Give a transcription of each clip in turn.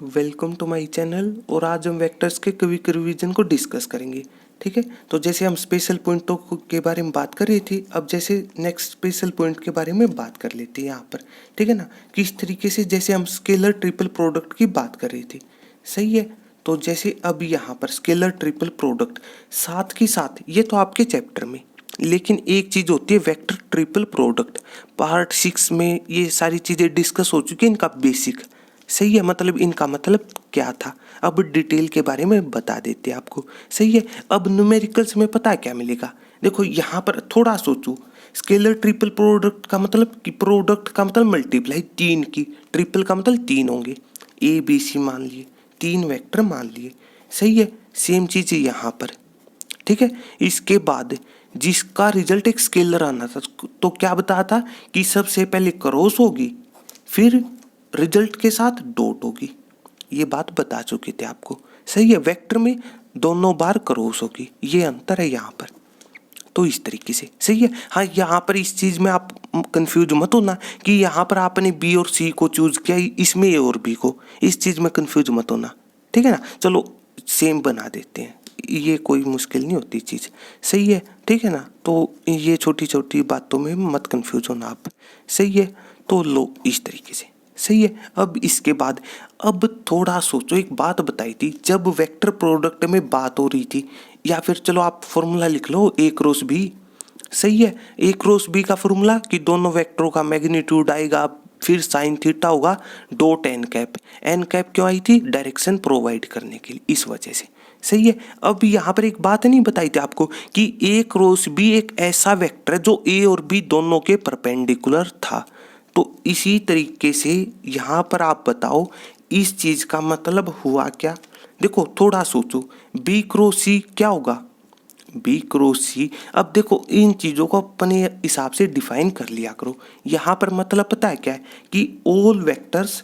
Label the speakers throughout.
Speaker 1: Welcome to my channel. और आज हम वेक्टर्स के क्विक रिवीजन को डिस्कस करेंगे। ठीक है, तो जैसे हम स्पेशल पॉइंटों के बारे में बात कर रही थी, अब जैसे नेक्स्ट स्पेशल पॉइंट के बारे में बात कर लेते हैं यहाँ पर। ठीक है ना, किस तरीके से जैसे हम स्केलर ट्रिपल प्रोडक्ट की बात कर रही थी, सही है। तो जैसे अब यहाँ पर स्केलर ट्रिपल प्रोडक्ट साथ के साथ ये तो आपके चैप्टर में, लेकिन एक चीज़ होती है वेक्टर ट्रिपल प्रोडक्ट। पार्ट 6 में ये सारी चीज़ें डिस्कस हो चुकी है, इनका बेसिक, सही है। मतलब इनका मतलब क्या था, अब डिटेल के बारे में बता देते हैं आपको, सही है। अब न्यूमेरिकल्स में पता है क्या मिलेगा, देखो यहाँ पर थोड़ा सोचो। स्केलर ट्रिपल प्रोडक्ट का मतलब कि प्रोडक्ट का मतलब मल्टीप्लाई तीन की, ट्रिपल का मतलब तीन होंगे। ए बी सी मान लिए, तीन वेक्टर मान लिए, सही है। सेम चीज़ है यहाँ पर, ठीक है। इसके बाद जिसका रिजल्ट एक स्केलर आना था, तो क्या बताया था कि सबसे पहले क्रॉस होगी, फिर रिजल्ट के साथ डॉट होगी। ये बात बता चुके थे आपको, सही है। वेक्टर में दोनों बार क्रॉस होगी, ये अंतर है यहाँ पर। तो इस तरीके से, सही है। हाँ, यहाँ पर इस चीज़ में आप कंफ्यूज मत होना कि यहाँ पर आपने बी और सी को चूज किया, इसमें ए और बी को, इस चीज़ में कंफ्यूज मत होना, ठीक है ना। चलो सेम बना देते हैं, ये कोई मुश्किल नहीं होती चीज़, सही है, ठीक है ना। तो ये छोटी छोटी बातों में मत कंफ्यूज होना आप, सही है। तो लो इस तरीके से, सही है। अब इसके बाद अब थोड़ा सोचो, एक बात बताई थी जब वेक्टर प्रोडक्ट में बात हो रही थी, या फिर चलो आप फॉर्मूला लिख लो ए क्रॉस बी, सही है। ए क्रॉस बी का फॉर्मूला कि दोनों वेक्टरों का मैग्नीट्यूड आएगा, फिर साइन थीटा होगा dot n cap. N cap क्यों आई थी, डायरेक्शन प्रोवाइड करने के लिए, इस वजह से, सही है। अब यहाँ पर एक बात नहीं बताई थी आपको कि ए क्रॉस बी एक ऐसा वेक्टर है जो ए और बी दोनों के परपेंडिकुलर था। तो इसी तरीके से यहाँ पर आप बताओ इस चीज़ का मतलब हुआ क्या। देखो थोड़ा सोचो, बी क्रॉस सी क्या होगा, बी क्रॉस सी। अब देखो इन चीज़ों को अपने हिसाब से डिफाइन कर लिया करो। यहाँ पर मतलब पता है क्या है कि all vectors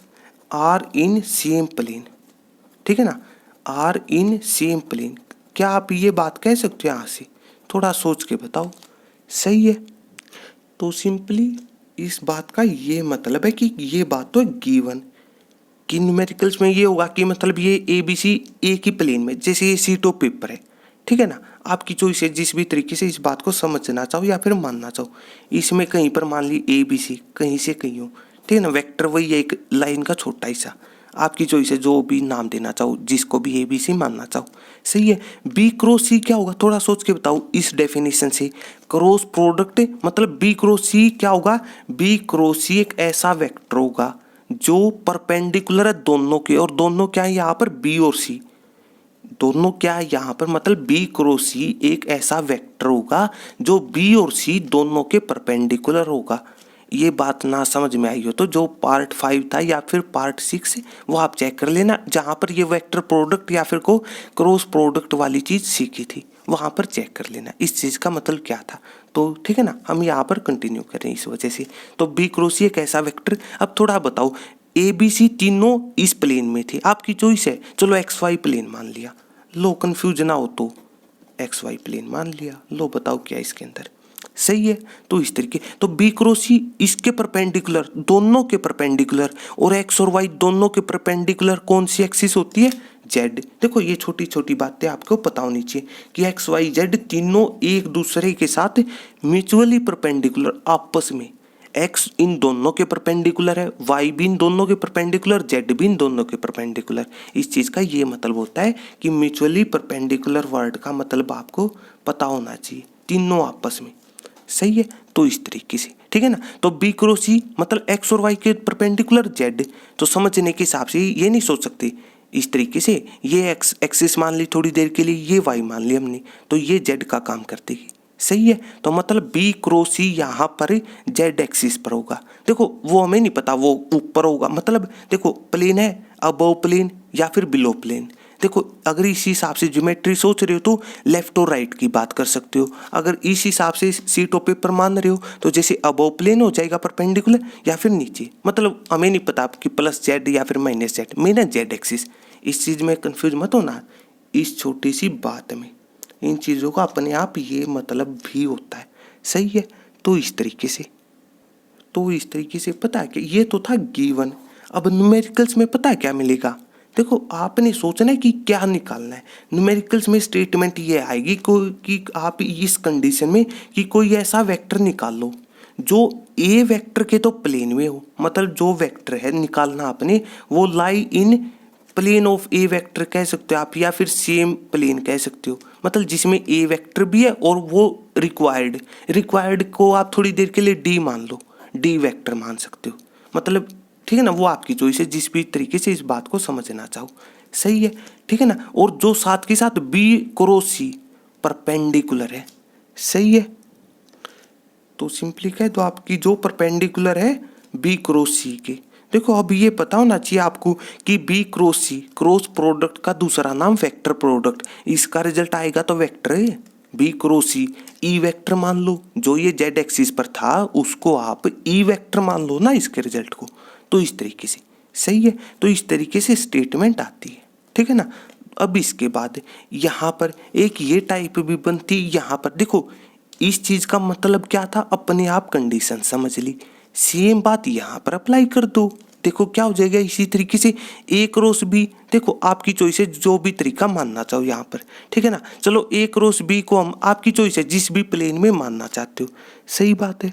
Speaker 1: are in same plane, ठीक है ना, आर इन सेम प्लेन। क्या आप ये बात कह सकते हो यहाँ से, थोड़ा सोच के बताओ, सही है। तो सिंपली इस बात का ये मतलब है कि ये बात तो गिवन कि न्यूमेरिकल्स में ये होगा कि मतलब ये ए बी सी एक ही प्लेन में, जैसे ये सीट ऑफ पेपर है, ठीक है ना। आपकी चॉइस है जिस भी तरीके से इस बात को समझना चाहो या फिर मानना चाहो। इसमें कहीं पर मान ली ए बी सी, कहीं से कहीं हो, ठीक है ना। वेक्टर वही है, एक लाइन का छोटा हिस्सा, आपकी चॉइस है जो भी नाम देना चाहो, जिसको भी ए बी सी मानना चाहो, सही है। बी क्रॉस सी क्या होगा, थोड़ा सोच के बताओ इस डेफिनेशन से। क्रॉस प्रोडक्ट मतलब बी क्रॉस सी क्या होगा, बी क्रॉस सी एक ऐसा वेक्टर होगा जो परपेंडिकुलर है दोनों के, और दोनों क्या है यहाँ पर, बी और सी, दोनों क्या है यहाँ पर, मतलब बी क्रॉस सी एक ऐसा वेक्टर होगा जो बी और सी दोनों के परपेंडिकुलर होगा। ये बात ना समझ में आई हो तो जो पार्ट 5 था या फिर पार्ट 6 वो आप चेक कर लेना, जहाँ पर ये वेक्टर प्रोडक्ट या फिर को क्रॉस प्रोडक्ट वाली चीज़ सीखी थी, वहाँ पर चेक कर लेना इस चीज़ का मतलब क्या था। तो ठीक है ना, हम यहाँ पर कंटिन्यू करें इस वजह से। तो बी क्रॉस एक ऐसा वेक्टर। अब थोड़ा बताओ, ए बी सी तीनों इस प्लेन में थे, आपकी चॉइस है। चलो एक्स वाई प्लेन मान लिया, लो कंफ्यूज ना हो तो एक्स वाई प्लेन मान लिया, लो बताओ क्या इसके अंदर, सही है। तो इस तरीके, तो बी क्रॉस सी इसके परपेंडिकुलर, दोनों के परपेंडिकुलर, और एक्स और वाई दोनों के परपेंडिकुलर कौन सी एक्सिस होती है, जेड। देखो ये छोटी छोटी बातें आपको पता होनी चाहिए कि एक्स वाई जेड तीनों एक दूसरे के साथ म्यूचुअली परपेंडिकुलर, आपस में एक्स इन दोनों के परपेंडिकुलर है, वाई भी इन दोनों के परपेंडिकुलर, जेड भी इन दोनों के परपेंडिकुलर। इस चीज़ का ये मतलब होता है कि म्यूचुअली परपेंडिकुलर वर्ड का मतलब आपको पता होना चाहिए, तीनों आपस में, सही है। तो इस तरीके से, ठीक है ना। तो बी क्रॉस सी मतलब एक्स और वाई के परपेंडिकुलर जेड। तो समझने के हिसाब से ये नहीं सोच सकते इस तरीके से, ये एक्स एक्सिस मान ली थोड़ी देर के लिए, ये वाई मान ली हमने, तो ये जेड का काम कर देगी, सही है। तो मतलब बी क्रॉस सी यहाँ पर जेड एक्सिस पर होगा। देखो वो हमें नहीं पता वो ऊपर होगा, मतलब देखो प्लेन है, अबव प्लेन या फिर बिलो प्लेन। देखो अगर इसी हिसाब से ज्योमेट्री सोच रहे हो तो लेफ्ट और राइट की बात कर सकते हो। अगर इस हिसाब से सीट ऑफ पेपर मान रहे हो तो जैसे अबव प्लेन हो जाएगा परपेंडिकुलर, या फिर नीचे, मतलब हमें नहीं पता कि प्लस जेड या फिर माइनस जेड, मेरा जेड एक्सिस। इस चीज़ में कंफ्यूज मत होना इस छोटी सी बात में, इन चीज़ों का अपने आप ये मतलब भी होता है, सही है। तो इस तरीके से, तो इस तरीके से पता है कि ये तो था गिवन। अब न्यूमेरिकल्स में पता है क्या मिलेगा, देखो आपने सोचना है कि क्या निकालना है। न्यूमेरिकल्स में स्टेटमेंट ये आएगी कि आप इस कंडीशन में कि कोई ऐसा वेक्टर निकाल लो जो ए वेक्टर के तो प्लेन में हो, मतलब जो वेक्टर है निकालना आपने वो लाई इन प्लेन ऑफ ए वेक्टर कह सकते हो आप, या फिर सेम प्लेन कह सकते हो, मतलब जिसमें ए वेक्टर भी है और वो रिक्वायर्ड को आप थोड़ी देर के लिए डी मान लो, डी वेक्टर मान सकते हो, मतलब ठीक है ना, वो आपकी चॉइस है जिस भी तरीके से इस बात को समझना चाहो। सही है, ठीक है ना। और जो साथ के साथ बी क्रॉस सी परपेंडिकुलर है। सही है, तो सिंपली कह दो आपकी जो परपेंडिकुलर है बी क्रॉस सी के। देखो अब ये पता होना चाहिए आपको कि बी क्रॉस सी क्रॉस प्रोडक्ट का दूसरा नाम वेक्टर प्रोडक्ट, इसका रिजल्ट आएगा तो वेक्टर है बी क्रॉस सी। ई वेक्टर मान लो, जो ये जेड एक्सिस पर था उसको आप ई वेक्टर मान लो ना इसके रिजल्ट को, तो इस तरीके से। सही है, तो इस तरीके से स्टेटमेंट आती है, ठीक है ना। अब इसके बाद यहाँ पर एक ये टाइप भी बनती, यहाँ पर देखो इस चीज का मतलब क्या था, अपने आप कंडीशन समझ ली, सेम बात यहाँ पर अप्लाई कर दो। देखो क्या हो जाएगा इसी तरीके से ए क्रॉस बी, देखो आपकी चॉइस है जो भी तरीका मानना चाहो यहाँ पर, ठीक है ना। चलो ए क्रॉस बी को हम आपकी चॉइस है जिस भी प्लेन में मानना चाहते हो। सही बात है,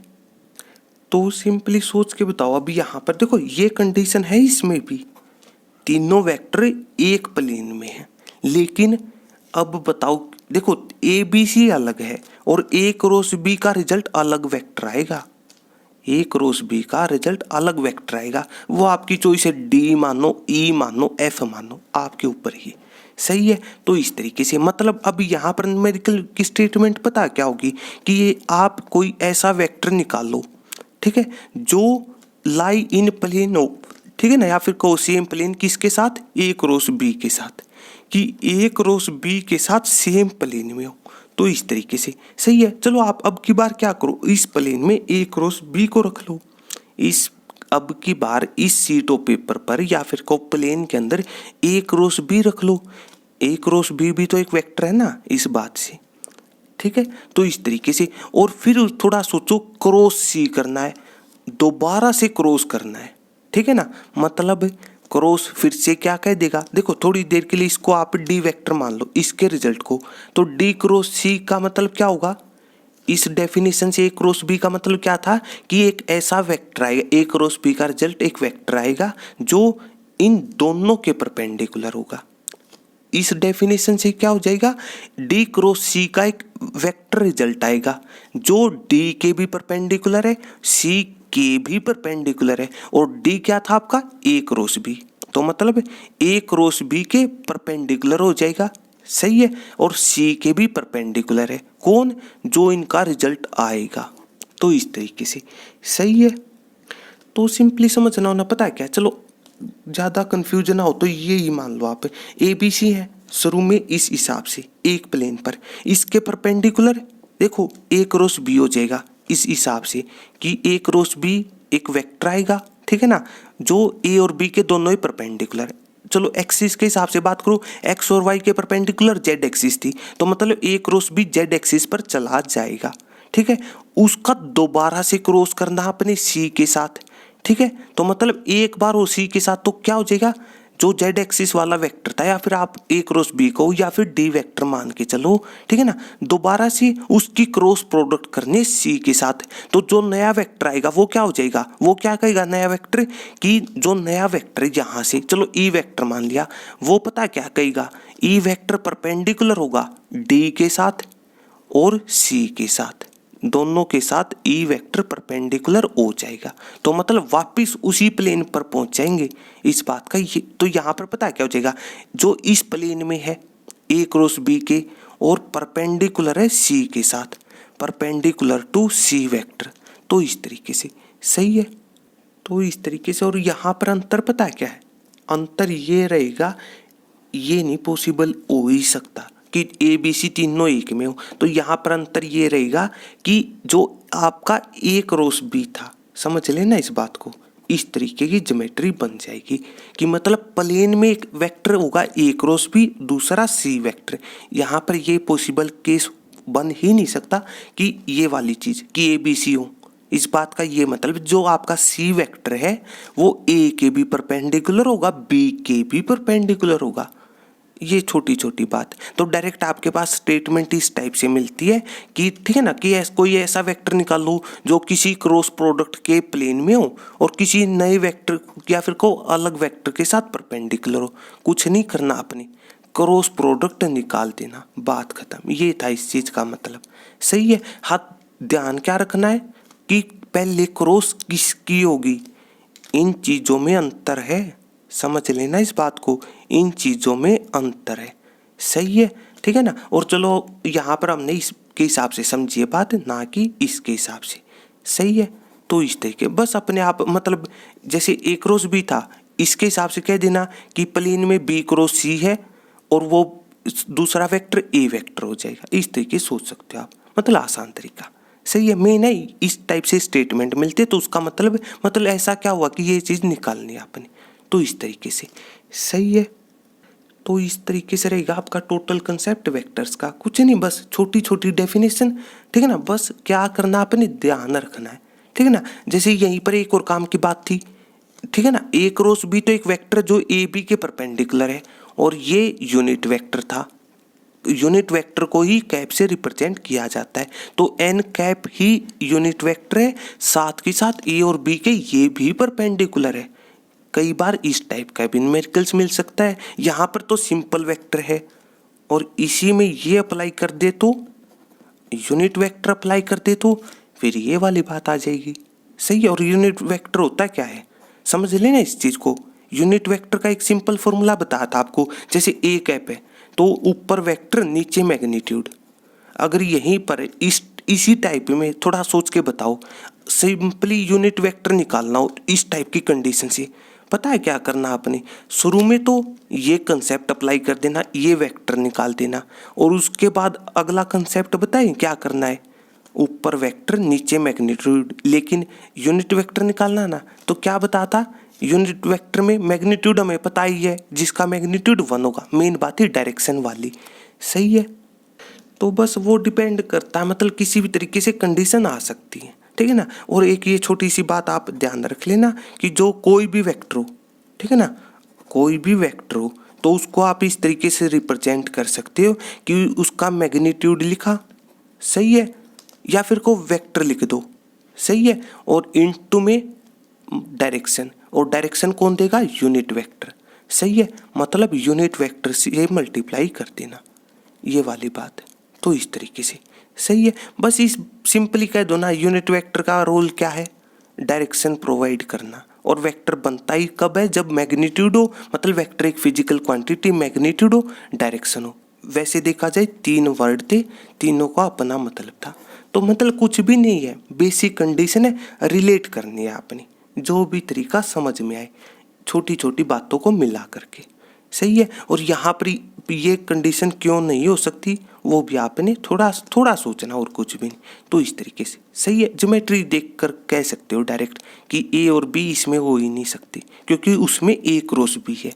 Speaker 1: तो सिंपली सोच के बताओ। अभी यहाँ पर देखो ये कंडीशन है, इसमें भी तीनों वेक्टर एक प्लेन में है, लेकिन अब बताओ देखो ए बी सी अलग है और ए क्रॉस बी का रिजल्ट अलग वेक्टर आएगा, ए क्रॉस बी का रिजल्ट अलग वेक्टर आएगा। वो आपकी चॉइस है, डी मानो, ई मानो, एफ मानो, आपके ऊपर ही। सही है, तो इस तरीके से मतलब अब यहाँ पर न्यूमेरिकल की स्टेटमेंट पता क्या होगी कि ये आप कोई ऐसा वेक्टर निकाल लो, ठीक है, जो लाई इन प्लेन हो, ठीक है ना, या फिर को सेम प्लेन किसके साथ, ए क्रॉस बी के साथ, कि ए क्रॉस बी के साथ सेम प्लेन में हो, तो इस तरीके से। सही है, चलो आप अब की बार क्या करो, इस प्लेन में ए क्रॉस बी को रख लो, इस अब की बार इस शीट ऑफ पेपर पर या फिर को प्लेन के अंदर ए क्रॉस बी रख लो। ए क्रॉस बी भी तो एक वेक्टर है ना इस बात से, ठीक है, तो इस तरीके से। और फिर थोड़ा सोचो, क्रॉस सी करना है, दोबारा से क्रॉस करना है, ठीक है ना, मतलब क्रॉस फिर से क्या कह देगा, देखो थोड़ी देर के लिए इसको आप डी वेक्टर मान लो इसके रिजल्ट को, तो डी क्रॉस सी का मतलब क्या होगा, इस डेफिनेशन से ए क्रॉस बी का मतलब क्या था कि एक ऐसा वेक्टर आएगा, ए क्रॉस बी का रिजल्ट एक वेक्टर आएगा जो इन दोनों के परपेंडिकुलर होगा। इस डेफिनेशन से क्या हो जाएगा, डी क्रॉस सी का एक वेक्टर रिजल्ट आएगा जो डी के भी परपेंडिकुलर है, सी के भी परपेंडिकुलर है, और डी क्या था आपका, ए क्रॉस बी, तो मतलब ए क्रॉस बी के परपेंडिकुलर हो जाएगा। सही है, और सी के भी परपेंडिकुलर है, कौन, जो इनका रिजल्ट आएगा, तो इस तरीके से। सही है, तो सिंपली समझना होना पता है क्या, चलो ज़्यादा कंफ्यूजन ना हो तो ये ही मान लो आप ए बी सी है शुरू में इस हिसाब से एक प्लेन पर, इसके परपेंडिकुलर देखो ए क्रॉस बी हो जाएगा इस हिसाब से कि ए क्रॉस बी एक वेक्टर आएगा, ठीक है ना, जो ए और बी के दोनों ही परपेंडिकुलर। चलो एक्सिस के हिसाब से बात करो, एक्स और वाई के परपेंडिकुलर जेड एक्सिस थी, तो मतलब ए क्रॉस बी जेड एक्सिस पर चला जाएगा, ठीक है। उसका दोबारा से क्रॉस करना अपने सी के साथ, ठीक है, तो मतलब एक बार ओ सी के साथ तो क्या हो जाएगा, जो जेड एक्सिस वाला वेक्टर था, या फिर आप ए क्रॉस बी को या फिर डी वेक्टर मान के चलो, ठीक है ना, दोबारा से उसकी क्रॉस प्रोडक्ट करने सी के साथ, तो जो नया वेक्टर आएगा वो क्या हो जाएगा, वो क्या कहेगा नया वेक्टर, कि जो नया वेक्टर यहाँ से चलो ई वेक्टर मान लिया, वो पता क्या कहेगा, ई वेक्टर परपेंडिकुलर होगा डी के साथ और सी के साथ, दोनों के साथ ई वेक्टर परपेंडिकुलर हो जाएगा, तो मतलब वापस उसी प्लेन पर पहुंच जाएंगे इस बात का ये। तो यहाँ पर पता क्या हो जाएगा, जो इस प्लेन में है ए क्रॉस बी के और परपेंडिकुलर है सी के साथ, परपेंडिकुलर टू सी वेक्टर, तो इस तरीके से। सही है, तो इस तरीके से। और यहाँ पर अंतर पता क्या है, अंतर ये रहेगा, ये नहीं पॉसिबल हो ही सकता कि ए बी सी तीनों एक में हो, तो यहाँ पर अंतर ये रहेगा कि जो आपका ए क्रॉस बी था, समझ लेना इस बात को, इस तरीके की ज्योमेट्री बन जाएगी कि मतलब प्लेन में एक वेक्टर होगा ए क्रॉस बी, दूसरा सी वेक्टर। यहाँ पर ये पॉसिबल केस बन ही नहीं सकता कि ये वाली चीज़ कि ए बी सी हो, इस बात का ये मतलब जो आपका सी वेक्टर है वो ए के भी परपेंडिकुलर होगा, बी के भी परपेंडिकुलर होगा। ये छोटी छोटी बात। तो डायरेक्ट आपके पास स्टेटमेंट इस टाइप से मिलती है कि ठीक है ना, कि कोई ऐसा वेक्टर निकालो जो किसी क्रॉस प्रोडक्ट के प्लेन में हो और किसी नए वेक्टर या फिर को अलग वेक्टर के साथ परपेंडिकुलर हो। कुछ नहीं करना, अपनी क्रॉस प्रोडक्ट निकाल देना, बात खत्म। ये था इस चीज का मतलब। सही है। हाँ, ध्यान क्या रखना है कि पहले क्रॉस किसकी होगी, इन चीजों में अंतर है, समझ लेना इस बात को, इन चीजों में अंतर है। सही है, ठीक है ना। और चलो यहाँ पर हमने इसके हिसाब से समझिए बात, ना कि इसके हिसाब से। सही है। तो इस तरीके बस अपने आप मतलब जैसे ए क्रॉस बी था, इसके हिसाब से कह देना कि प्लेन में बी क्रॉस सी है और वो दूसरा वेक्टर ए वेक्टर हो जाएगा। इस तरीके सोच सकते हो आप, मतलब आसान तरीका। सही है। मैं नहीं, इस टाइप से स्टेटमेंट मिलते तो उसका मतलब ऐसा क्या हुआ कि ये चीज़ निकालनी है आपने, तो इस तरीके से। सही है। तो इस तरीके से रहेगा आपका टोटल कंसेप्ट वेक्टर्स का। कुछ नहीं, बस छोटी छोटी डेफिनेशन, ठीक है ना। बस क्या करना आपने, ध्यान रखना है, ठीक है ना। जैसे यहीं पर एक और काम की बात थी, ठीक है ना। ए क्रॉस बी तो एक वेक्टर जो ए बी के परपेंडिकुलर है और ये यूनिट वेक्टर था। यूनिट वेक्टर को ही कैप से रिप्रेजेंट किया जाता है, तो एन कैप ही यूनिट वेक्टर है, साथ के साथ ए और बी के ये भी परपेंडिकुलर है। कई बार इस टाइप का भी न्यूमेरिकल्स मिल सकता है। यहाँ पर तो सिंपल वेक्टर है और इसी में ये अप्लाई कर दे तो, यूनिट वेक्टर अप्लाई कर दे तो फिर ये वाली बात आ जाएगी। सही है। और यूनिट वेक्टर होता क्या है, समझ लेना इस चीज को। यूनिट वेक्टर का एक सिंपल फॉर्मूला बताया था आपको, जैसे ए कैप है तो ऊपर वेक्टर नीचे मैग्नीट्यूड। अगर यहीं पर इसी टाइप में थोड़ा सोच के बताओ, सिंपली यूनिट वेक्टर निकालना हो इस टाइप की कंडीशन से, पता है क्या करना आपने, शुरू में तो ये कंसेप्ट अप्लाई कर देना, ये वेक्टर निकाल देना, और उसके बाद अगला कंसेप्ट बताएं क्या करना है, ऊपर वेक्टर नीचे मैग्नीट्यूड। लेकिन यूनिट वेक्टर निकालना ना, तो क्या बताता, यूनिट वेक्टर में मैग्नीट्यूड हमें पता ही है, जिसका मैग्नीट्यूड 1 होगा। मेन बात है डायरेक्शन वाली। सही है। तो बस वो डिपेंड करता है, मतलब किसी भी तरीके से कंडीशन आ सकती है, ठीक है ना। और एक ये छोटी सी बात आप ध्यान रख लेना कि जो कोई भी वेक्टर हो, ठीक है ना, कोई भी वेक्टर हो तो उसको आप इस तरीके से रिप्रेजेंट कर सकते हो कि उसका मैग्नीट्यूड लिखा, सही है, या फिर को वेक्टर लिख दो, सही है, और इनटू में डायरेक्शन, और डायरेक्शन कौन देगा, यूनिट वेक्टर। सही है। मतलब यूनिट वेक्टर से मल्टीप्लाई कर देना, ये वाली बात है। तो इस तरीके से सही है। बस इस सिंपली कह दो ना, यूनिट वेक्टर का रोल क्या है, डायरेक्शन प्रोवाइड करना। और वेक्टर बनता ही कब है, जब मैग्नीट्यूड हो, मतलब वेक्टर एक फिजिकल क्वांटिटी, मैग्नीट्यूड हो, डायरेक्शन हो। वैसे देखा जाए 3 वर्ड थे, तीनों का अपना मतलब था। तो मतलब कुछ भी नहीं है, बेसिक कंडीशन है, रिलेट करनी है आपने, जो भी तरीका समझ में आए, छोटी छोटी बातों को मिला करके। सही है। और यहाँ पर ये कंडीशन क्यों नहीं हो सकती, वो भी आपने थोड़ा थोड़ा सोचना, और कुछ भी नहीं। तो इस तरीके से सही है। ज्योमेट्री देखकर कह सकते हो डायरेक्ट कि ए और बी इसमें हो ही नहीं सकती, क्योंकि उसमें ए क्रॉस बी है।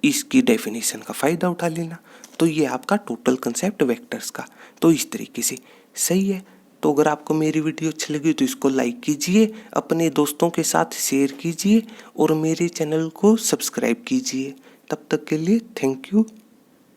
Speaker 1: इसकी डेफिनेशन का फ़ायदा उठा लेना। तो ये आपका टोटल कंसेप्ट वेक्टर्स का। तो इस तरीके से सही है। तो अगर आपको मेरी वीडियो अच्छी लगी तो इसको लाइक कीजिए, अपने दोस्तों के साथ शेयर कीजिए और मेरे चैनल को सब्सक्राइब कीजिए। तब तक के लिए थैंक यू।